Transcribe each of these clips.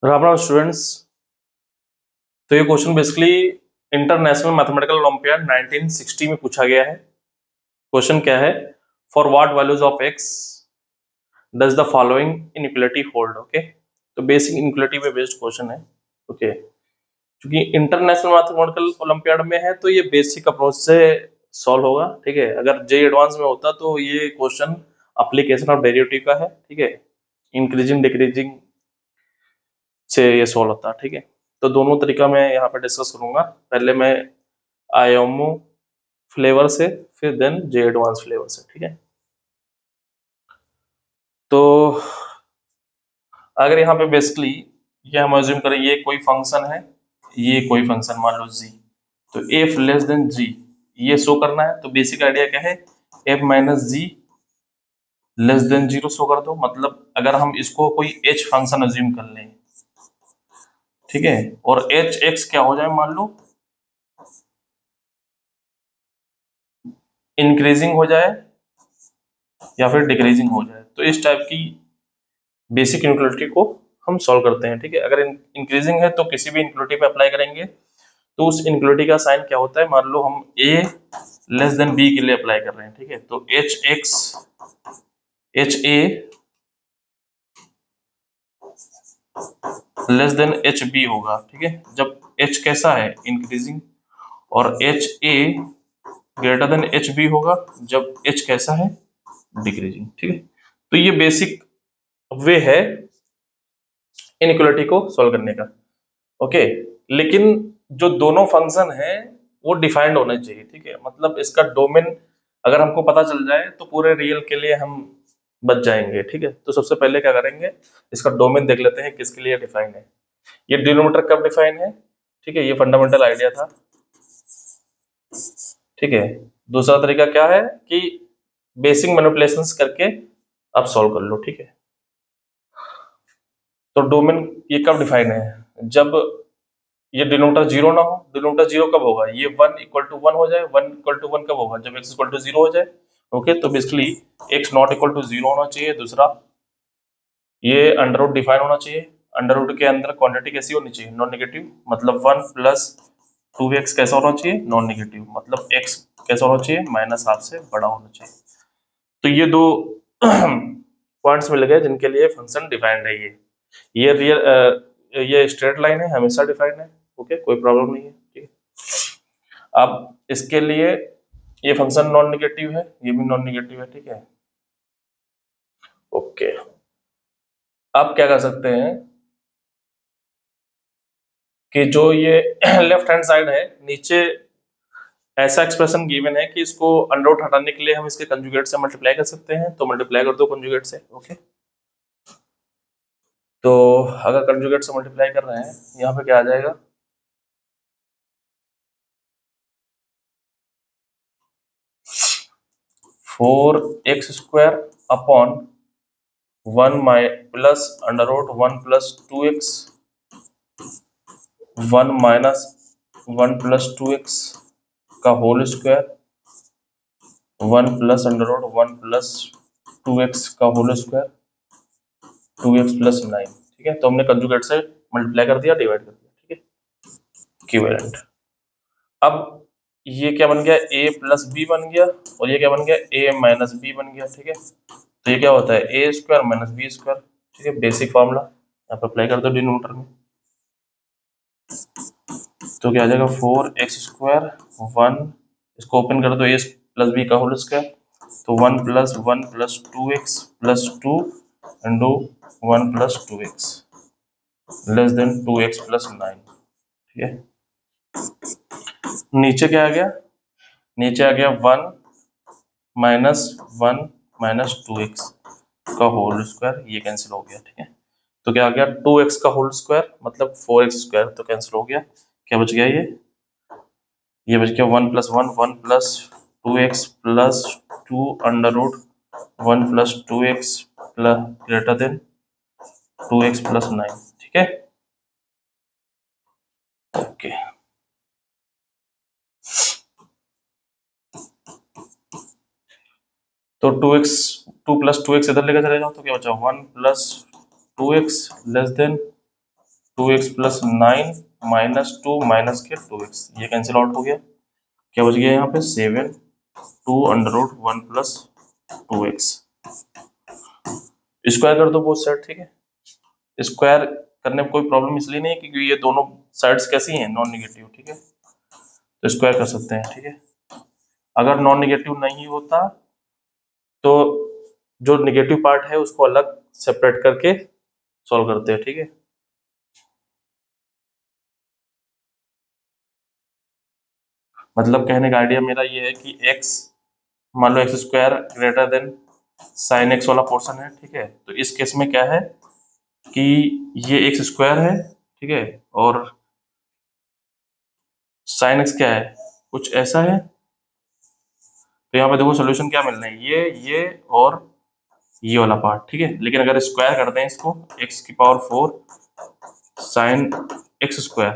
Ram Ram students. तो ये question basically international mathematical olympiad 1960 में पूछा गया है। क्वेश्चन क्या है? For what values of x does the following inequality hold. Okay, तो बेसिक इनइक्वालिटी पे बेस्ड क्वेश्चन है। ओके, क्योंकि इंटरनेशनल मैथमेटिकल ओलंपियाड में है तो ये बेसिक अप्रोच से सॉल्व होगा। ठीक है, अगर जे एडवांस में होता तो ये क्वेश्चन एप्लीकेशन ऑफ डेरिवेटिव का है। ठीक है, इंक्रीजिंग डिक्रीजिंग से ये सॉल्व होता है। ठीक है, तो दोनों तरीका मैं यहाँ पे डिस्कस करूंगा। पहले मैं आयोमो फ्लेवर से, फिर देन जे एडवांस फ्लेवर से। ठीक है, तो अगर यहाँ पे बेसिकली ये हम अज्यूम करें ये कोई फंक्शन है, ये कोई फंक्शन मान लो जी, तो एफ लेस देन जी ये शो करना है। तो बेसिक आइडिया क्या है? एफ माइनस जी लेस देन जीरो शो कर दो। मतलब अगर हम इसको कोई एच फंक्शन अज्यूम कर लें, ठीक है, और एच एक्स क्या हो जाए मान लो, इंक्रीजिंग हो जाए या फिर डिक्रीजिंग हो जाए, तो इस टाइप की बेसिक इनइक्वालिटी को हम सॉल्व करते हैं। ठीक है, अगर इंक्रीजिंग है तो किसी भी इनइक्वालिटी पे अप्लाई करेंगे तो उस इनइक्वालिटी का साइन क्या होता है? मान लो हम a लेस देन b के लिए अप्लाई कर रहे हैं। ठीक है, तो H X H A less than H B होगा। ठीक है, जब h कैसा है? इंक्रीजिंग, और H A greater than H B होगा जब h कैसा है? डिक्रीजिंग। ठीक है, तो ये बेसिक वे है इनइक्वालिटी को सॉल्व करने का। ओके, लेकिन जो दोनों फंक्शन है वो डिफाइंड होने चाहिए। ठीक है, मतलब इसका डोमेन अगर हमको पता चल जाए तो पूरे रियल के लिए हम बच जाएंगे। ठीक है, तो सबसे पहले क्या करेंगे, इसका डोमेन देख लेते हैं किसके लिए डिफाइन है। ये डिनोमिनेटर कब डिफाइन है? ठीक है, ये फंडामेंटल आइडिया था। ठीक है, दूसरा तरीका क्या है कि बेसिक मैनिपुलेशंस करके आप सॉल्व कर लो। ठीक है, तो डोमेन ये कब डिफाइन है? जब ये डिनोमिनेटर जीरो ना हो। डिनोमिनेटर जीरो कब होगा? ये वन इक्वल टू वन हो जाए। वन इक्वल टू वन कब होगा? जब एक्स इक्वल टू जीरो हो जाए। ओके, तो basically X not equal to zero होना चाहिए। दूसरा, ये अंडर रूट डिफाइन होना चाहिए। अंडर रूट के अंदर क्वांटिटी कैसी होनी चाहिए? Non negative. मतलब वन प्लस टू एक्स कैसा होना चाहिए? Non negative. मतलब एक्स कैसा होना चाहिए? माइनस हाफ से बड़ा होना चाहिए। तो ये दो पॉइंट्स मिल गए जिनके लिए फंक्शन डिफाइंड है। ये रियल ये स्ट्रेट लाइन है, हमेशा डिफाइंड है। ओके, कोई प्रॉब्लम नहीं है। ठीक है, अब इसके लिए ये फंक्शन नॉन नेगेटिव है, ये भी नॉन नेगेटिव है। ठीक है, ओके, अब क्या कर सकते हैं कि जो ये लेफ्ट हैंड साइड है नीचे ऐसा एक्सप्रेशन गिवन है कि इसको अंडर रूट हटाने के लिए हम इसके कंजुगेट से मल्टीप्लाई कर सकते हैं। तो मल्टीप्लाई कर दो कंजुगेट से। ओके, तो अगर कंजुगेट से मल्टीप्लाई कर रहे हैं, यहाँ पे क्या आ जाएगा? Four X square upon one plus under root one plus two X, one minus one plus two X का whole square, one plus under root one plus two X का whole square, two X plus nine. ठीक है, तो हमने conjugate से multiply कर दिया, divide कर दिया। ठीक है, इक्विवेलेंट। अब ये क्या बन गया? a प्लस बी बन गया, और ये क्या बन गया? a माइनस बी बन गया। ठीक है, तो ये क्या होता है? ए स्क्वायर माइनस बी स्क्वायर। ठीक है, बेसिक फॉर्मूला यहाँ पे अप्लाई कर दो डिनोमिनेटर में। तो क्या आ जाएगा? फोर एक्स स्क्वायर वन, इसको ओपन कर दो, ए प्लस बी का होल स्क्वायर, तो one plus two X plus two into one plus two X less than two X plus nine. ठीक है, नीचे क्या आ गया? नीचे आ गया one minus one minus two X का होल स्क्वायर, ये कैंसिल हो गया। ठीक है, तो क्या आ गया? टू एक्स का होल स्क्वायर मतलब फोर एक्स स्क्वायर, तो कैंसिल हो गया। क्या बच गया? ये बच गया one plus two X plus two under root one plus two X plus greater than two X plus nine. ठीक है, ओके, तो two X two plus two X इधर लेकर चले जाओ, तो क्या बचा? One plus two X less than 2x plus 9 minus 2 minus के 2x, ये कैंसिल आउट हो गया। क्या बच गया यहाँ पे 7 2 under root 1 plus 2x। Square कर दो बोथ साइड, ठीक है। स्क्वायर करने में कोई प्रॉब्लम इसलिए नहीं है क्योंकि ये दोनों साइड्स कैसी हैं, नॉन निगेटिव, ठीक है, तो स्क्वायर कर सकते हैं, ठीक है। अगर नॉन निगेटिव नहीं होता तो जो निगेटिव पार्ट है उसको अलग सेपरेट करके सॉल्व करते हैं, ठीक है। मतलब कहने का आइडिया मेरा ये है कि x, मान लो X square greater than sine X वाला पोर्शन है, ठीक है, तो इस केस में क्या है कि ये एक्स स्क्वायर है, ठीक है, और साइन एक्स क्या है, कुछ ऐसा है। तो यहाँ पे देखो सोल्यूशन क्या मिल रहा है, ये और ये वाला पार्ट, ठीक है। लेकिन अगर स्क्वायर करते हैं इसको, एक्स की पावर 4 साइन एक्स स्क्वायर,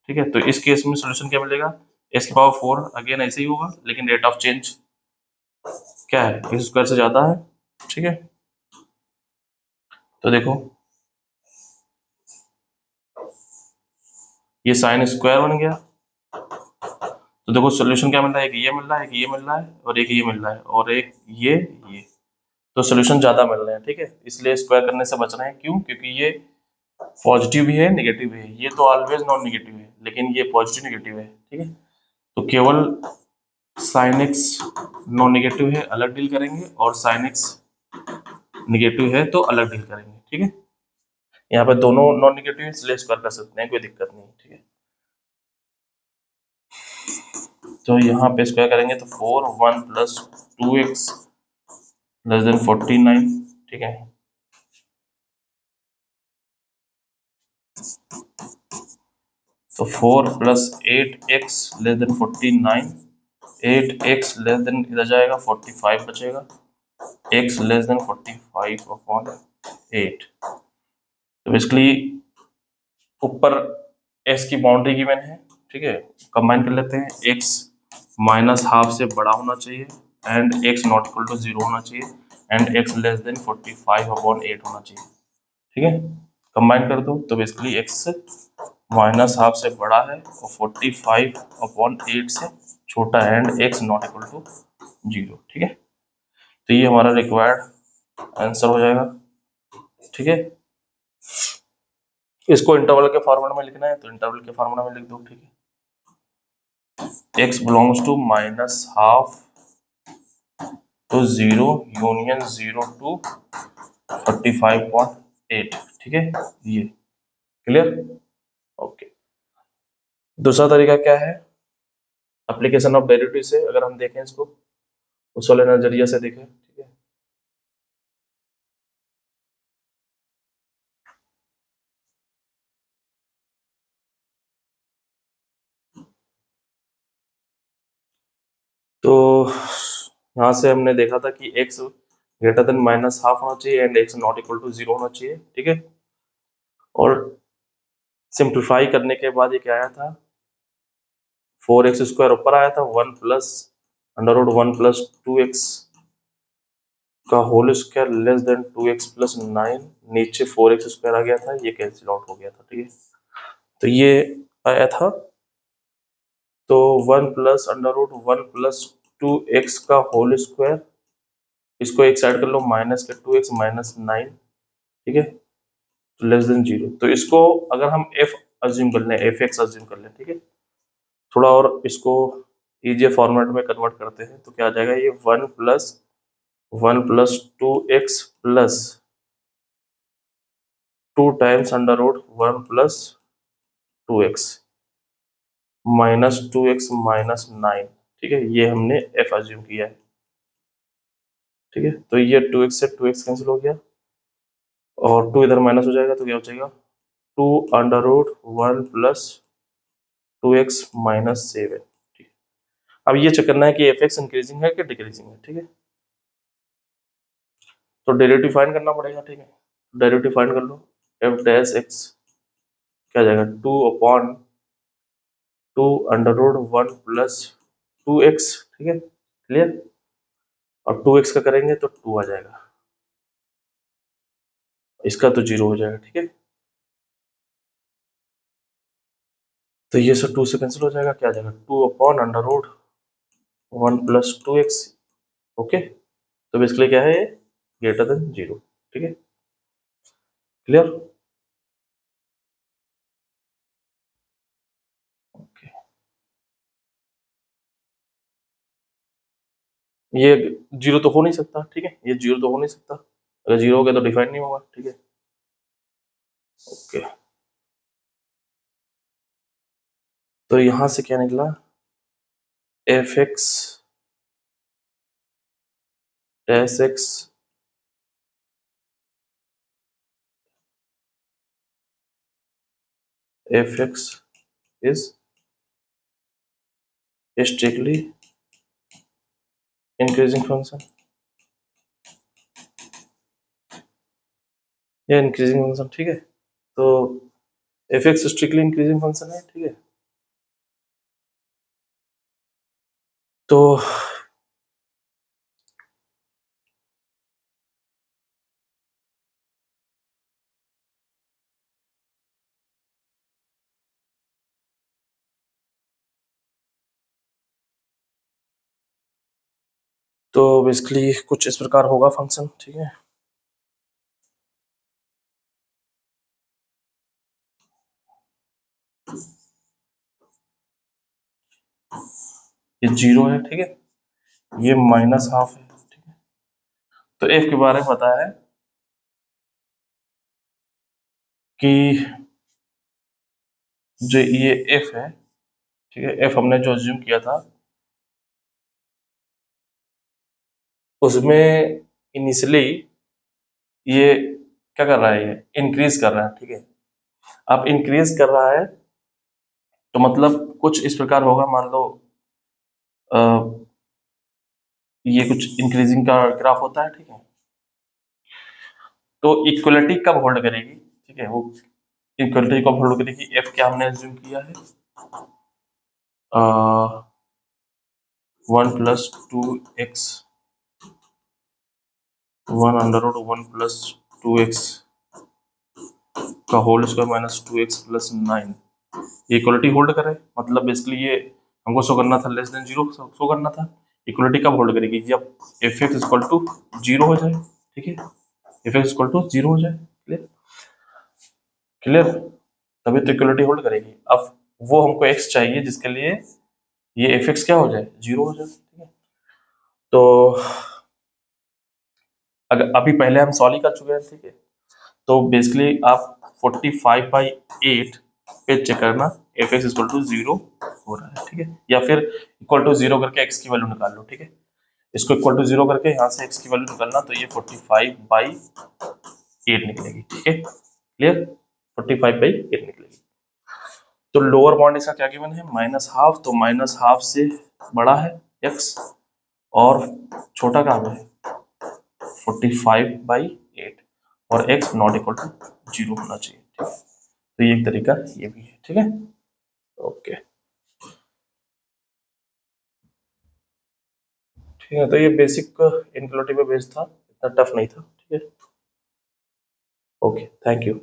ठीक है, तो इस केस में सोल्यूशन क्या मिलेगा, एक्स की पावर 4 अगेन ऐसे ही होगा, लेकिन रेट ऑफ चेंज क्या है, एक्स स्क्वायर से ज्यादा है, ठीक है। तो देखो ये साइन स्क्वायर बन गया, तो देखो सोल्यूशन क्या मिल रहा है, एक ये मिल रहा है, एक ये मिल रहा है, और एक ये मिल रहा है, और एक ये तो सोल्यूशन ज्यादा मिल रहे हैं, ठीक है। इसलिए स्क्वायर करने से बच रहे हैं, क्यों, क्योंकि ये पॉजिटिव भी है नेगेटिव भी है, ये तो ऑलवेज नॉन नेगेटिव है, लेकिन ये पॉजिटिव नेगेटिव है, ठीक है। तो केवल साइन एक्स नॉन नेगेटिव है अलग डील करेंगे, और साइन एक्स निगेटिव है तो अलग डील करेंगे, ठीक है। यहाँ पे दोनों नॉन नेगेटिव है इसलिए स्क्वायर कर सकते हैं, कोई दिक्कत नहीं, ठीक है। तो यहाँ पे स्क्वायर करेंगे तो 4 1 प्लस 2x लेस देन 49, ठीक है। तो 4 plus 8x less than 49, 8x less than इधर जाएगा 45 बचेगा, x लेस देन 45 अपॉन 8। तो बेसिकली ऊपर x की बाउंड्री गिवन है, ठीक है, कंबाइन कर लेते हैं, x माइनस हाफ से बड़ा होना चाहिए, and x not equal to 0 होना चाहिए, and x less than 45 upon 8 होना चाहिए, ठीक है। कंबाइन कर दो तो बेसिकली x माइनस हाफ से बड़ा है और 45 अपॉन 8 से छोटा है, and x not equal to 0, ठीक है। तो ये हमारा रिक्वायर्ड आंसर हो जाएगा, ठीक है। इसको इंटरवल के फॉर्मूला में लिखना है तो इंटरवल के फॉर्मूला में लिख दो, ठीक है। x belongs to minus half तो 0 यूनियन 0 टू 45.8, ठीक है, ये क्लियर, ओके। दूसरा तरीका क्या है, एप्लीकेशन ऑफ डेरिवेटिव से अगर हम देखें इसको, उस वाले नजरिया से देखें, ठीक है। तो यहाँ से हमने देखा था कि x greater than minus half होना चाहिए and x not equal to 0 होना चाहिए, ठीक है। और सिंप्लीफाई करने के बाद ये क्या आया था, 4x स्क्वायर ऊपर आया था, 1 plus under root 1 plus 2x का whole square less than 2x plus 9, नीचे 4x स्क्वायर आ गया था, ये कैंसिल आउट हो गया था, ठीक है। तो ये आया था, तो 1 plus under root 1 plus 2x का होल स्क्वायर, इसको एक साइड कर लो, माइनस के 2x माइनस 9, ठीक है, तो लेस देन 0। तो इसको अगर हम f अज्यूम कर लें, एफ एक्स अज्यूम कर लें, ठीक है, थोड़ा और इसको इजी फॉर्मेट में कन्वर्ट करते हैं तो क्या आ जाएगा, ये 1 plus 2x plus 2 times under root 1 plus 2x minus 2x minus 9, ठीक है, ये हमने f अज्यूम किया है, ठीक है। तो ये 2x से 2x कैंसिल हो गया और 2 इधर माइनस हो जाएगा, तो क्या हो जाएगा 2 under root 1 plus 2x minus 7, ठीक है। अब ये चेक करना है कि एफ एक्स इंक्रीजिंग है कि डिक्रीजिंग है, ठीक है। तो डेरिवेटिव फाइंड करना पड़ेगा, ठीक है। डेरिवेटिव फाइंड कर लो, एफ डैश एक्स क्या आ जाएगा 2 upon 2 under root 1 plus 2x, ठीक है, क्लियर। और 2x का करेंगे तो 2 आ जाएगा, इसका तो 0 हो जाएगा, ठीक है। तो ये सब 2 से कैंसिल हो जाएगा, क्या आ जाएगा 2/√1 + 2x। ओके, तो बेसिकली क्या है ये, ग्रेटर देन 0। ठीक है, क्लियर। ओके, ये 0 तो हो नहीं सकता। ठीक है, ये 0 तो हो नहीं सकता, अगर 0 हो गया तो डिफाइन नहीं होगा। ठीक है, ओके, तो यहां से क्या निकला, fx dash x fx is strictly increasing function, या इंक्रीजिंग फंक्शन। ठीक है, तो fx स्ट्रिक्टली इंक्रीजिंग फंक्शन है। ठीक है, तो बेसिकली कुछ इस प्रकार होगा फंक्शन। ठीक है, ये 0 है। ठीक है, ये -½ है। ठीक है, तो f के बारे में पता है कि जो ये f है, ठीक है, f हमने जो अज्यूम किया था उसमें इनिशियली ये क्या कर रहा है, ये इंक्रीज कर रहा है। ठीक है, अब इंक्रीज कर रहा है तो मतलब कुछ इस प्रकार होगा, मान लो अ, ये कुछ इंक्रीजिंग का ग्राफ होता है। ठीक है, तो इक्वलिटी कब होल्ड करेगी, ठीक है, वो इक्वलिटी कब होल्ड करेगी, एफ क्या हमने अज्यूम किया है, 1 + 2x 1/√1 + 2x का होल स्क्वायर -2x + 9, ये इक्वलिटी होल्ड करे। मतलब बेसिकली ये हमको शो करना था लेस देन 0 शो करना था। इक्वलिटी कब होल्ड करेगी, जब fx = 0 हो जाए। ठीक है, fx = 0 हो जाए। क्लियर, क्लियर, तभी तो इक्वलिटी होल्ड करेगी। अब वो हमको x चाहिए जिसके लिए ये fx क्या हो जाए, 0 हो जाए। ठीक है, तो अगर अभी पहले हम सॉल्व ही कर चुके हैं। ठीक है, तो बेसिकली आप 45/8 पे चेक करना fx = 0 हो रहा है। ठीक है, या फिर =0 करके x की वैल्यू निकाल लो। ठीक है, इसको =0 करके यहाँ से x की वैल्यू निकालना, तो ये 45/8 निकलेगी। ठीक है, क्लियर, 45/8 निकलेगी। तो लोअर बाउंड इसका क्या गिवन है, -½ तो -½ से बड़ा है x, और छोटा कहाँ है 45/8, और x ≠ 0 होना चाहिए। ठीक है, तो ये एक तरीका ये भी है। ठीक है, ओके, ठीक है, तो ये बेसिक इनक्लूटिव बेस था, इतना टफ नहीं था। ठीक है, ओके, थैंक यू।